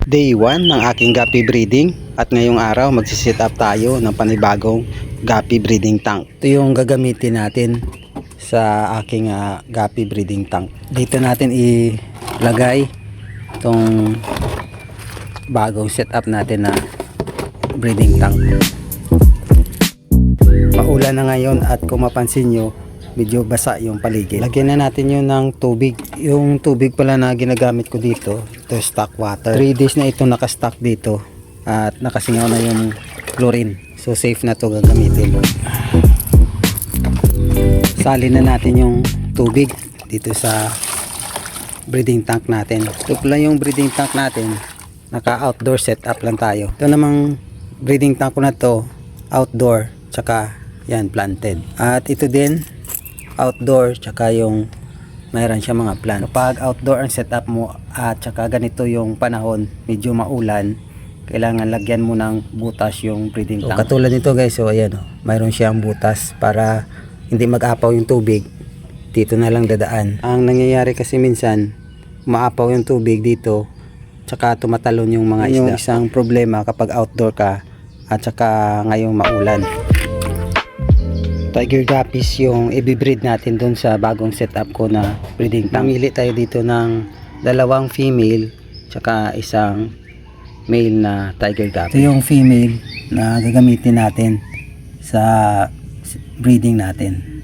Day 1 ng aking guppy breeding at ngayong araw magsiset up tayo ng panibagong guppy breeding tank. Ito yung gagamitin natin sa aking guppy breeding tank. Dito natin ilagay itong bagong setup natin na breeding tank. Maulan na ngayon at kung mapansin nyo, medyo basa yung paligid. Lagyan na natin yun ng tubig. Yung tubig pala na ginagamit ko dito, ito stock water. 3 days na ito nakastock dito at nakasingaw na yung chlorine. So safe na to gagamitin. Salin na natin yung tubig dito sa breeding tank natin. Ito pala yung breeding tank natin. Naka outdoor setup lang tayo. Ito namang breeding tank ko na to, outdoor, tsaka yan planted. At ito din outdoor, tsaka yung mayroon siya mga plant. Kapag outdoor ang setup mo at tsaka ganito yung panahon, medyo maulan, kailangan lagyan mo ng butas yung breeding tank. So, katulad nito guys, so ayan, mayroon siyang butas para hindi mag-apaw yung tubig. Dito na lang dadaan. Ang nangyayari kasi minsan, maapaw yung tubig dito, tsaka tumatalon yung mga isda. Yung isang problema kapag outdoor ka at tsaka ngayong maulan. Tiger guppies yung i-breed natin dun sa bagong setup ko na breeding tank. Namili tayo dito ng 2 female tsaka isang male na tiger guppy. Ito yung female na gagamitin natin sa breeding natin.